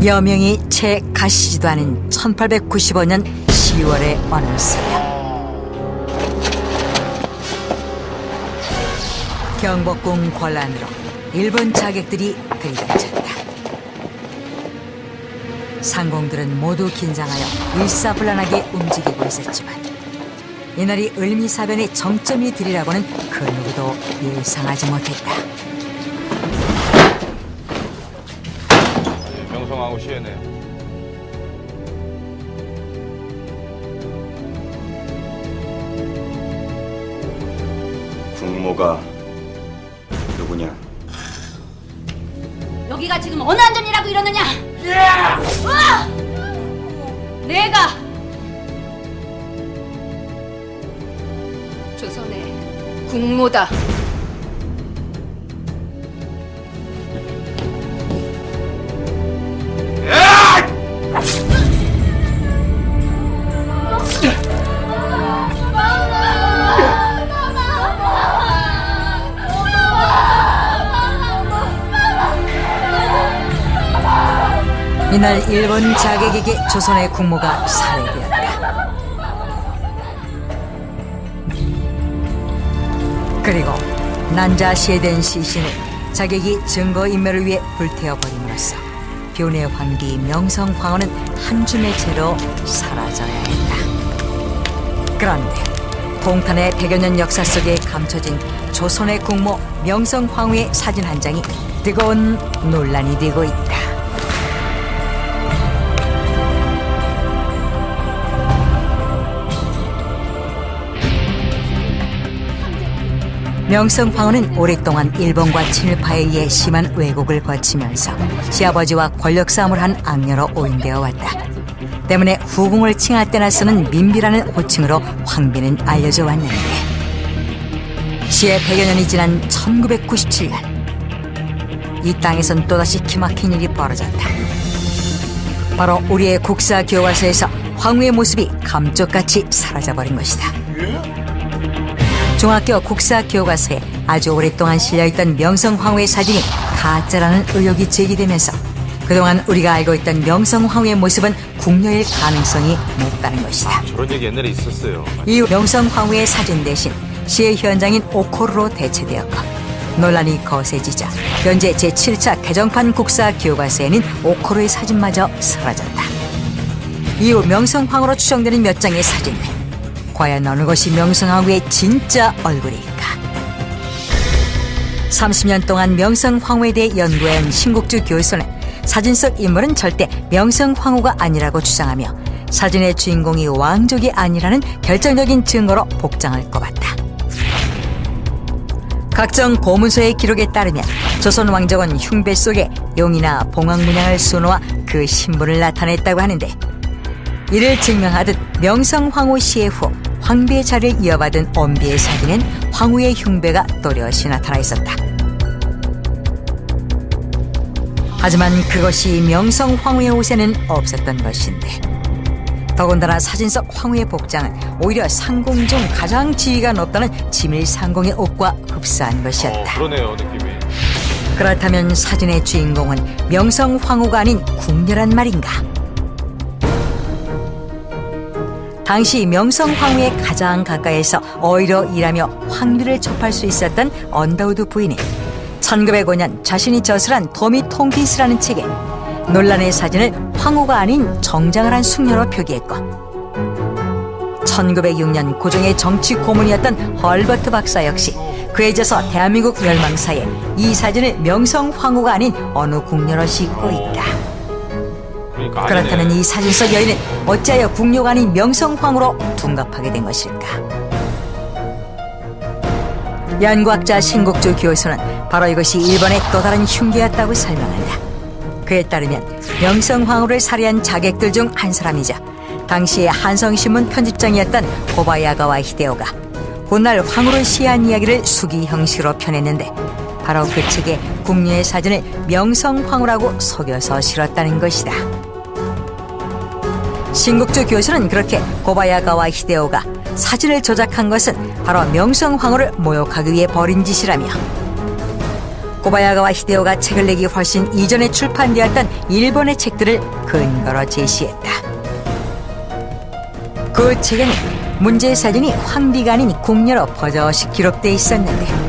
여명이 채 가시지도 않은 1895년 10월의 어느 새벽, 경복궁 관란으로 일본 자객들이 들이닥쳤다. 상공들은 모두 긴장하여 일사불란하게 움직이고 있었지만 이날이 을미사변의 정점이 되리라고는 그 누구도 예상하지 못했다. 명성황후 시해네요. 국모가 누구냐? 여기가 지금 어느 안전이라고 이러느냐? 내가 조선의 국모다. 이날 일본 자객에게 조선의 국모가 살해되었다. 그리고 난자 시해된 시신을 자객이 증거인멸을 위해 불태워버림으로써 변의 황비 명성황후는 한 줌의 채로 사라져야 했다. 그런데 동탄의 100여 년 역사 속에 감춰진 조선의 국모 명성황후의 사진 한 장이 뜨거운 논란이 되고 있다. 명성황후는 오랫동안 일본과 친일파에 의해 심한 왜곡을 거치면서 시아버지와 권력 싸움을 한 악녀로 오인되어 왔다. 때문에 후궁을 칭할 때나 쓰는 민비라는 호칭으로 황비는 알려져 왔는데, 시의 100여 년이 지난 1997년 이 땅에선 또다시 기막힌 일이 벌어졌다. 바로 우리의 국사교과서에서 황후의 모습이 감쪽같이 사라져버린 것이다. 중학교 국사교과서에 아주 오랫동안 실려있던 명성황후의 사진이 가짜라는 의혹이 제기되면서 그동안 우리가 알고 있던 명성황후의 모습은 궁녀일 가능성이 높다는 것이다. 저런 얘기 옛날에 있었어요. 이후 명성황후의 사진 대신 시의 현장인 오코르로 대체되었고 논란이 거세지자 현재 제7차 개정판 국사교과서에는 오코르의 사진마저 사라졌다. 이후 명성황후로 추정되는 몇 장의 사진은 과연 어느 것이 명성황후의 진짜 얼굴일까? 30년 동안 명성황후에 대해 연구한 신국주 교수는 사진 속 인물은 절대 명성황후가 아니라고 주장하며 사진의 주인공이 왕족이 아니라는 결정적인 증거로 복장을 꼽았다. 각종 고문서의 기록에 따르면 조선 왕족은 흉배 속에 용이나 봉황 문양을 수놓아 그 신분을 나타냈다고 하는데, 이를 증명하듯 명성황후 시해 후 황비의 자리를 이어받은 엄비의 사진엔 황후의 흉배가 또렷이 나타나 있었다. 하지만 그것이 명성황후의 옷에는 없었던 것인데, 더군다나 사진 속 황후의 복장은 오히려 상궁 중 가장 지위가 높다는 지밀상궁의 옷과 흡사한 것이었다. 그러네요, 느낌이. 그렇다면 사진의 주인공은 명성황후가 아닌 궁녀란 말인가? 당시 명성황후의 가장 가까이에서 어이로 일하며 황비를 접할 수 있었던 언더우드 부인이 1905년 자신이 저술한 도미 통피스라는 책에 논란의 사진을 황후가 아닌 정장을 한 숙녀로 표기했고, 1906년 고종의 정치 고문이었던 헐버트 박사 역시 그에 져서 대한민국 멸망사에 이 사진을 명성황후가 아닌 어느 궁녀로 싣고 있다. 그렇다면 이 사진 속 여인은 어찌하여 궁녀가 아닌 명성황후로 둔갑하게 된 것일까? 연구학자 신국주 교수는 바로 이것이 일본의 또 다른 흉기였다고 설명한다. 그에 따르면 명성황후를 살해한 자객들 중 한 사람이자 당시의 한성신문 편집장이었던 고바야가와 히데오가 훗날 황후를 시해한 이야기를 수기 형식으로 펴냈는데, 바로 그 책에 궁녀의 사진을 명성황후라고 속여서 실었다는 것이다. 신국주 교수는 그렇게 고바야가와 히데오가 사진을 조작한 것은 바로 명성황후를 모욕하기 위해 벌인 짓이라며, 고바야가와 히데오가 책을 내기 훨씬 이전에 출판되었던 일본의 책들을 근거로 제시했다. 그 책에는 문제의 사진이 황비가 아닌 궁녀로 버젓이 기록돼 있었는데,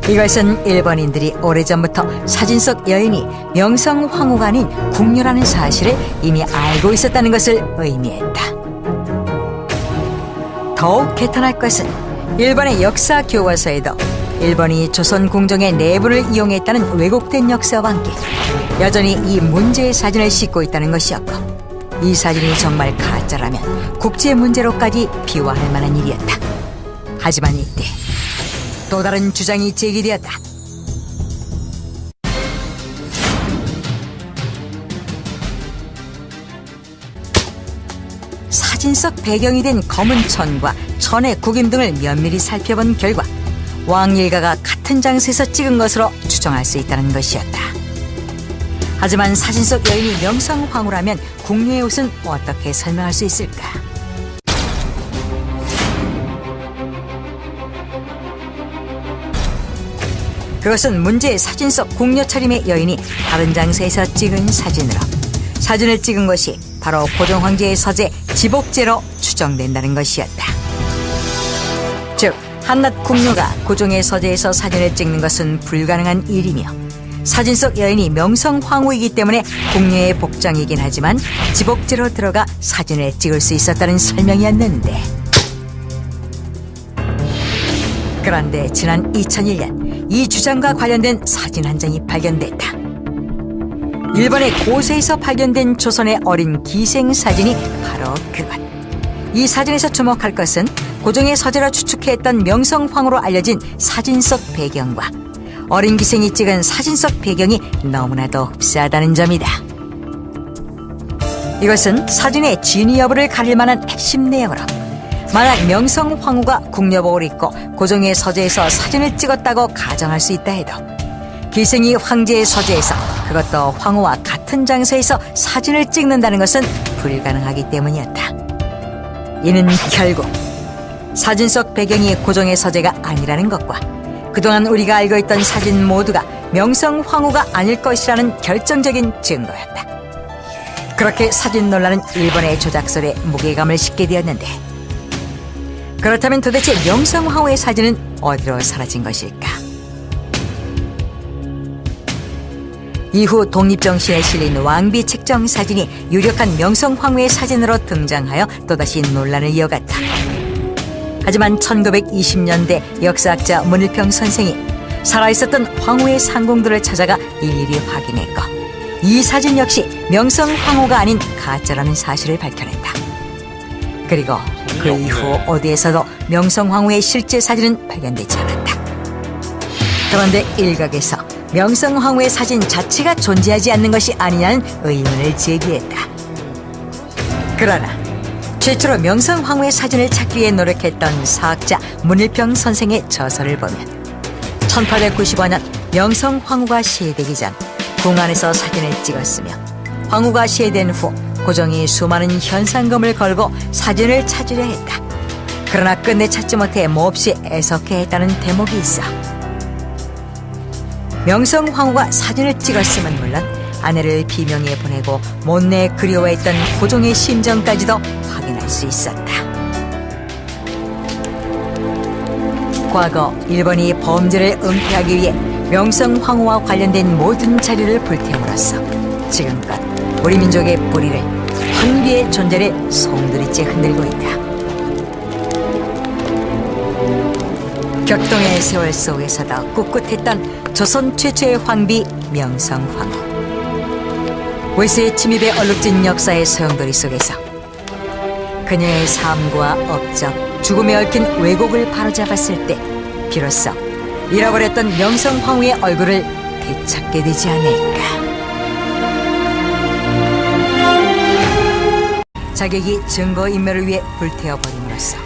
이것은 일본인들이 오래전부터 사진 속 여인이 명성황후가 아닌 궁녀라는 사실을 이미 알고 있었다는 것을 의미했다. 더욱 개탄할 것은 일본의 역사 교과서에도 일본이 조선 궁정의 내부를 이용했다는 왜곡된 역사와 함께 여전히 이 문제의 사진을 싣고 있다는 것이었고, 이 사진이 정말 가짜라면 국제 문제로까지 비화할 만한 일이었다. 하지만 이때 또 다른 주장이 제기되었다. 사진 속 배경이 된 검은 천과 천의 구김 등을 면밀히 살펴본 결과 왕일가가 같은 장소에서 찍은 것으로 추정할 수 있다는 것이었다. 하지만 사진 속 여인이 명성황후라면 궁녀의 옷은 어떻게 설명할 수 있을까? 그것은 문제의 사진 속 궁녀 차림의 여인이 다른 장소에서 찍은 사진으로, 사진을 찍은 것이 바로 고종 황제의 서재 지복제로 추정된다는 것이었다. 즉, 한낱 궁녀가 고종의 서재에서 사진을 찍는 것은 불가능한 일이며, 사진 속 여인이 명성황후이기 때문에 궁녀의 복장이긴 하지만 지복제로 들어가 사진을 찍을 수 있었다는 설명이었는데, 그런데 지난 2001년 이 주장과 관련된 사진 한 장이 발견됐다. 일본의 고세에서 발견된 조선의 어린 기생 사진이 바로 그것. 이 사진에서 주목할 것은 고종의 서재로 추측했던 명성황후로 알려진 사진 속 배경과 어린 기생이 찍은 사진 속 배경이 너무나도 흡사하다는 점이다. 이것은 사진의 진위 여부를 가릴 만한 핵심 내용으로, 만약 명성황후가 궁녀복을 입고 고종의 서재에서 사진을 찍었다고 가정할 수 있다 해도 기생이 황제의 서재에서, 그것도 황후와 같은 장소에서 사진을 찍는다는 것은 불가능하기 때문이었다. 이는 결국 사진 속 배경이 고종의 서재가 아니라는 것과 그동안 우리가 알고 있던 사진 모두가 명성황후가 아닐 것이라는 결정적인 증거였다. 그렇게 사진 논란은 일본의 조작설에 무게감을 싣게 되었는데, 그렇다면 도대체 명성황후의 사진은 어디로 사라진 것일까? 이후 독립정신에 실린 왕비 책정 사진이 유력한 명성황후의 사진으로 등장하여 또다시 논란을 이어갔다. 하지만 1920년대 역사학자 문일평 선생이 살아있었던 황후의 상궁들을 찾아가 일일이 확인했고, 이 사진 역시 명성황후가 아닌 가짜라는 사실을 밝혀냈다. 그리고 그 이후 어디에서도 명성황후의 실제 사진은 발견되지 않았다. 그런데 일각에서 명성황후의 사진 자체가 존재하지 않는 것이 아니냐는 의문을 제기했다. 그러나 최초로 명성황후의 사진을 찾기 위해 노력했던 사학자 문일평 선생의 저서를 보면 1895년 명성황후가 시해되기 전 궁 안에서 사진을 찍었으며, 황후가 시해된 후 고종이 수많은 현상금을 걸고 사진을 찾으려 했다. 그러나 끝내 찾지 못해 몹시 애석해했다는 대목이 있어. 명성황후가 사진을 찍었음은 물론 아내를 비명에 보내고 못내 그리워했던 고종의 심정까지도 확인할 수 있었다. 과거 일본이 범죄를 은폐하기 위해 명성황후와 관련된 모든 자료를 불태움으로써 지금껏 우리 민족의 뿌리를, 황비의 존재를 송두리째 흔들고 있다. 격동의 세월 속에서도 꿋꿋했던 조선 최초의 황비 명성황후. 외세의 침입에 얼룩진 역사의 소용돌이 속에서 그녀의 삶과 업적, 죽음에 얽힌 왜곡을 바로잡았을 때 비로소 잃어버렸던 명성황후의 얼굴을 되찾게 되지 않을까. 자객이 증거인멸을 위해 불태워버림으로써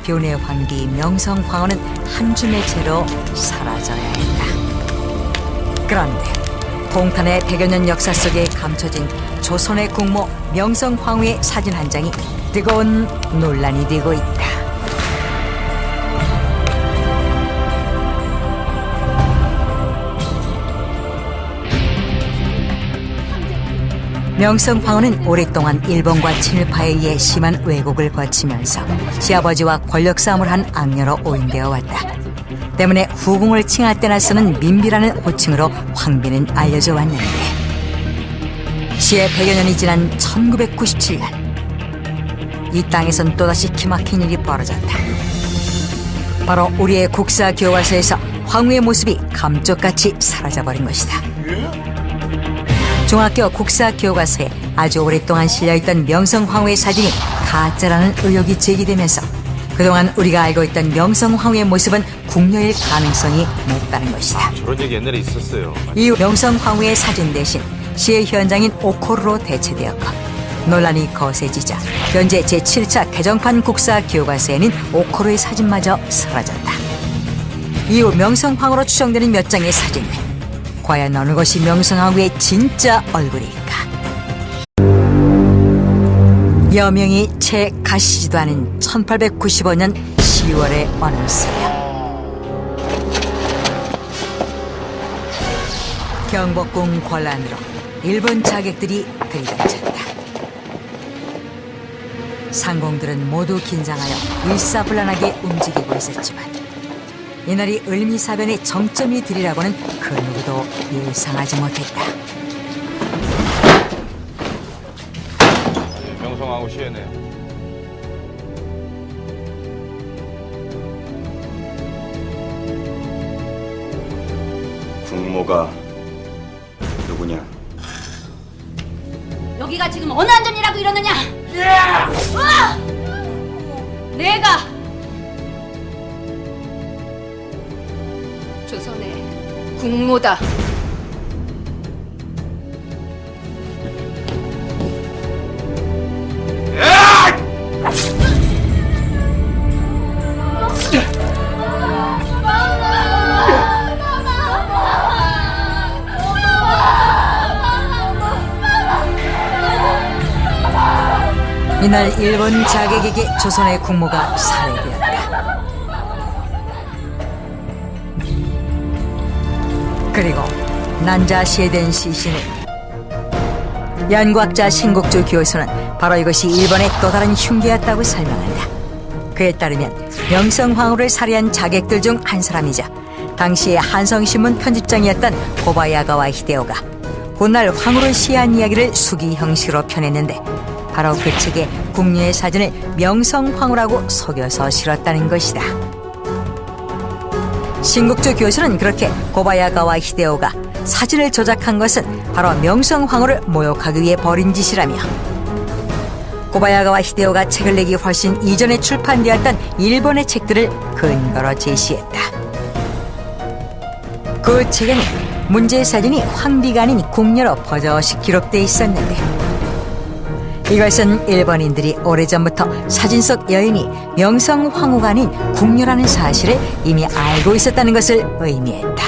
교내 황비 명성황후는 한 줌의 채로 사라져야 했다. 그런데 동탄의 100여 년 역사 속에 감춰진 조선의 국모 명성황후의 사진 한 장이 뜨거운 논란이 되고 있다. 명성황후는 오랫동안 일본과 친일파에 의해 심한 왜곡을 거치면서 시아버지와 권력 싸움을 한 악녀로 오인되어 왔다. 때문에 후궁을 칭할 때나 쓰는 민비라는 호칭으로 황비는 알려져 왔는데, 시의 100여 년이 지난 1997년, 이 땅에선 또다시 기막힌 일이 벌어졌다. 바로 우리의 국사 교과서에서 황후의 모습이 감쪽같이 사라져버린 것이다. 중학교 국사 교과서에 아주 오랫동안 실려있던 명성황후의 사진이 가짜라는 의혹이 제기되면서 그동안 우리가 알고 있던 명성황후의 모습은 궁녀일 가능성이 높다는 것이다. 저런 얘기 옛날에 있었어요. 이후 명성황후의 사진 대신 시의 현장인 오코르로 대체되었고, 논란이 거세지자 현재 제7차 개정판 국사 교과서에는 오코르의 사진마저 사라졌다. 이후 명성황후로 추정되는 몇 장의 사진들, 과연 어느 것이 명성황후의 진짜 얼굴일까? 여명이 채 가시지도 않은 1895년 10월의 어느 새벽, 경복궁 관란으로 일본 자객들이 들이닥쳤다. 상공들은 모두 긴장하여 일사불란하게 움직이고 있었지만, 이날이 을미사변의 정점이 되리라고는 그 누구도 예상하지 못했다. 명성황후 시해네요. 국모가 누구냐? 여기가 지금 어느 안전이라고 이러느냐? 내가 조선의 국모다. 이날 일본 자객에게 조선의 국모가 살해되었다. 그리고 난자시에 된 시신을 연구학자 신국주 교수는 바로 이것이 일본의 또 다른 흉기였다고 설명한다. 그에 따르면 명성황후를 살해한 자객들 중 한 사람이자 당시의 한성신문 편집장이었던 고바야가와 히데오가 훗날 황후를 시해한 이야기를 수기 형식으로 펴냈는데, 바로 그 책에 궁녀의 사진을 명성황후라고 속여서 실었다는 것이다. 신국주 교수는 그렇게 고바야가와 히데오가 사진을 조작한 것은 바로 명성황후를 모욕하기 위해 벌인 짓이라며, 고바야가와 히데오가 책을 내기 훨씬 이전에 출판되었던 일본의 책들을 근거로 제시했다. 그 책에는 문제의 사진이 황비가 아닌 궁녀로 버젓이 기록돼 있었는데, 이것은 일본인들이 오래전부터 사진 속 여인이 명성황후가 아닌 궁녀라는 사실을 이미 알고 있었다는 것을 의미했다.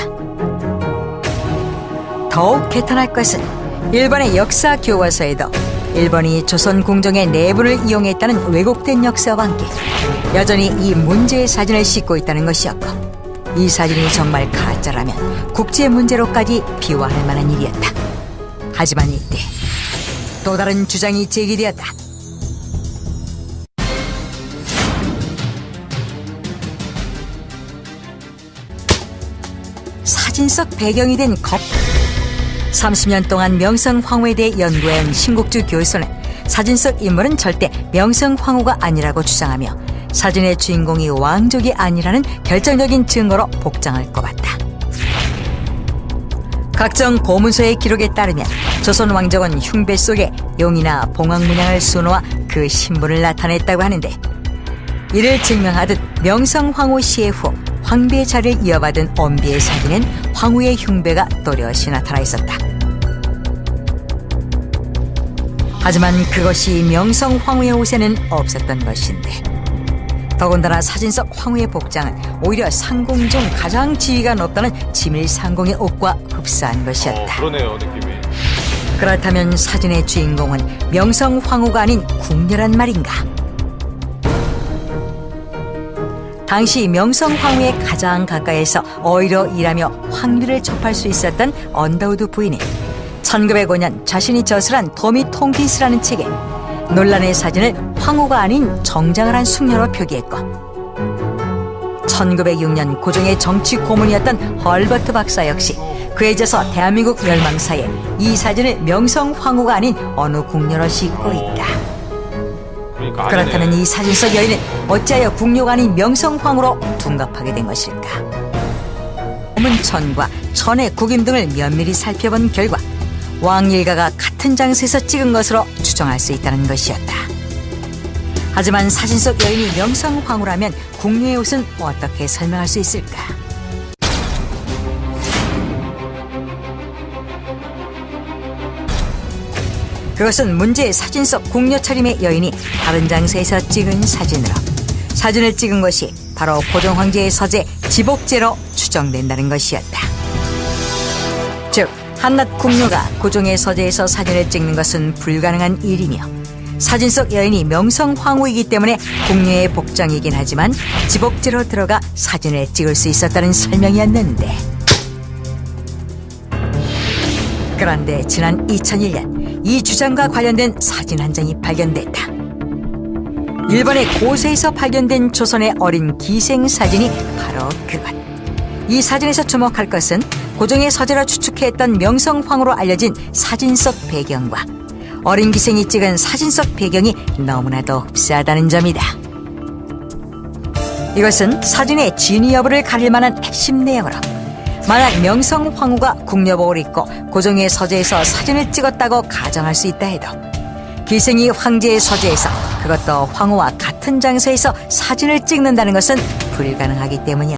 더욱 개탄할 것은 일본의 역사 교과서에도 일본이 조선 궁정의 내분을 이용했다는 왜곡된 역사와 함께 여전히 이 문제의 사진을 싣고 있다는 것이었고, 이 사진이 정말 가짜라면 국제 문제로까지 비화할 만한 일이었다. 하지만 이때 또 다른 주장이 제기되었다. 사진 속 배경이 된 겁. 30년 동안 명성황후에 대해 연구해온 신국주 교수는 사진 속 인물은 절대 명성황후가 아니라고 주장하며, 사진의 주인공이 왕족이 아니라는 결정적인 증거로 복장을 꼽았다. 각종 고문서의 기록에 따르면 조선 왕족은 흉배 속에 용이나 봉황 문양을 수놓아 그 신분을 나타냈다고 하는데, 이를 증명하듯 명성황후 시해 후 황비의 자리를 이어받은 엄비의 사진엔 황후의 흉배가 또렷이 나타나 있었다. 하지만 그것이 명성황후의 옷에는 없었던 것인데, 더군다나 사진 속 황후의 복장은 오히려 상궁 중 가장 지위가 높다는 지밀상궁의 옷과 흡사한 것이었다. 그러네요, 느낌이. 그렇다면 사진의 주인공은 명성황후가 아닌 궁녀란 말인가? 당시 명성황후의 가장 가까이에서 어이로 일하며 황비를 접할 수 있었던 언더우드 부인은 1905년 자신이 저술한 도미 통피스라는 책에 논란의 사진을 황후가 아닌 정장을 한 숙녀로 표기했고 1906년 고종의 정치 고문이었던 헐버트 박사 역시 그에 져서 대한민국 멸망사에 이 사진을 명성 황후가 아닌 어느 궁녀로 싣고 있다. 그러니까 그렇다면 아니네. 이 사진 속 여인은 어찌하여 궁녀가 아닌 명성 황후로 둔갑하게 된 것일까? 문천과 천의 국임 등을 면밀히 살펴본 결과 왕일가가 같은 장소에서 찍은 것으로 추정할 수 있다는 것이었다. 하지만 사진 속 여인이 명성 황후라면 궁녀의 옷은 어떻게 설명할 수 있을까? 그것은 문제의 사진 속 궁녀 차림의 여인이 다른 장소에서 찍은 사진으로 사진을 찍은 것이 바로 고종 황제의 서재 지복제로 추정된다는 것이었다. 즉 한낱 궁녀가 고종의 서재에서 사진을 찍는 것은 불가능한 일이며 사진 속 여인이 명성 황후이기 때문에 궁녀의 복장이긴 하지만 지복제로 들어가 사진을 찍을 수 있었다는 설명이었는데, 그런데 지난 2001년 이 주장과 관련된 사진 한 장이 발견됐다. 일본의 고세에서 발견된 조선의 어린 기생 사진이 바로 그것. 이 사진에서 주목할 것은 고종의 서재로 추측했던 명성 황후로 알려진 사진 속 배경과 어린 기생이 찍은 사진 속 배경이 너무나도 흡사하다는 점이다. 이것은 사진의 진위 여부를 가릴 만한 핵심 내용으로 만약 명성 황후가 궁녀복을 입고 고종의 서재에서 사진을 찍었다고 가정할 수 있다 해도 기생이 황제의 서재에서 그것도 황후와 같은 장소에서 사진을 찍는다는 것은 불가능하기 때문이었다.